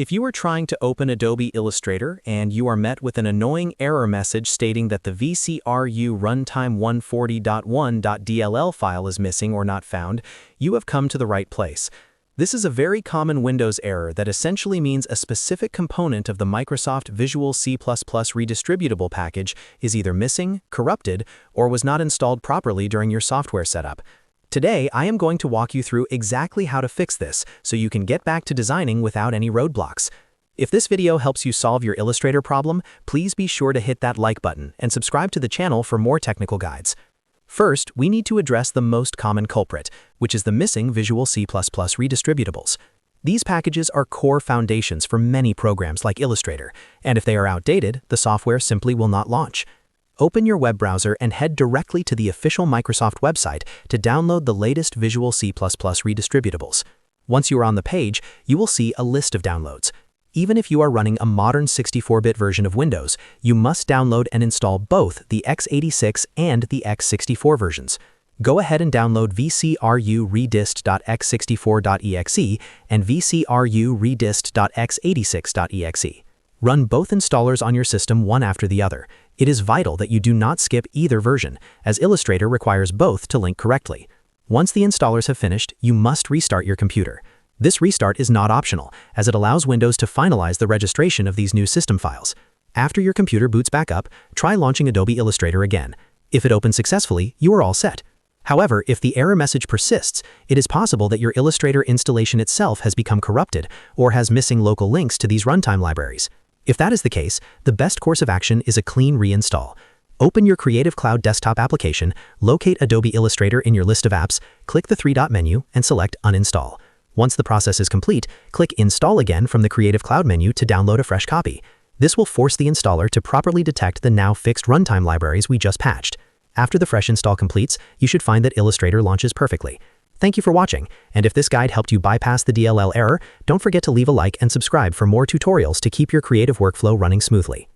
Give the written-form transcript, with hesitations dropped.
If you are trying to open Adobe Illustrator and you are met with an annoying error message stating that the VCRU runtime 140.1.dll file is missing or not found, you have come to the right place. This is a very common Windows error that essentially means a specific component of the Microsoft Visual C++ Redistributable package is either missing, corrupted, or was not installed properly during your software setup. Today, I am going to walk you through exactly how to fix this so you can get back to designing without any roadblocks. If this video helps you solve your Illustrator problem, please be sure to hit that like button and subscribe to the channel for more technical guides. First, we need to address the most common culprit, which is the missing Visual C++ redistributables. These packages are core foundations for many programs like Illustrator, and if they are outdated, the software simply will not launch. Open your web browser and head directly to the official Microsoft website to download the latest Visual C++ redistributables. Once you are on the page, you will see a list of downloads. Even if you are running a modern 64-bit version of Windows, you must download and install both the x86 and the x64 versions. Go ahead and download VCRU redist.x64.exe and VCRU redist.x86.exe. Run both installers on your system one after the other. It is vital that you do not skip either version, as Illustrator requires both to link correctly. Once the installers have finished, you must restart your computer. This restart is not optional, as it allows Windows to finalize the registration of these new system files. After your computer boots back up, try launching Adobe Illustrator again. If it opens successfully, you are all set. However, if the error message persists, it is possible that your Illustrator installation itself has become corrupted or has missing local links to these runtime libraries. If that is the case, the best course of action is a clean reinstall. Open your Creative Cloud desktop application, locate Adobe Illustrator in your list of apps, click the three-dot menu, and select Uninstall. Once the process is complete, click Install again from the Creative Cloud menu to download a fresh copy. This will force the installer to properly detect the now fixed runtime libraries we just patched. After the fresh install completes, you should find that Illustrator launches perfectly. Thank you for watching, and if this guide helped you bypass the DLL error, don't forget to leave a like and subscribe for more tutorials to keep your creative workflow running smoothly.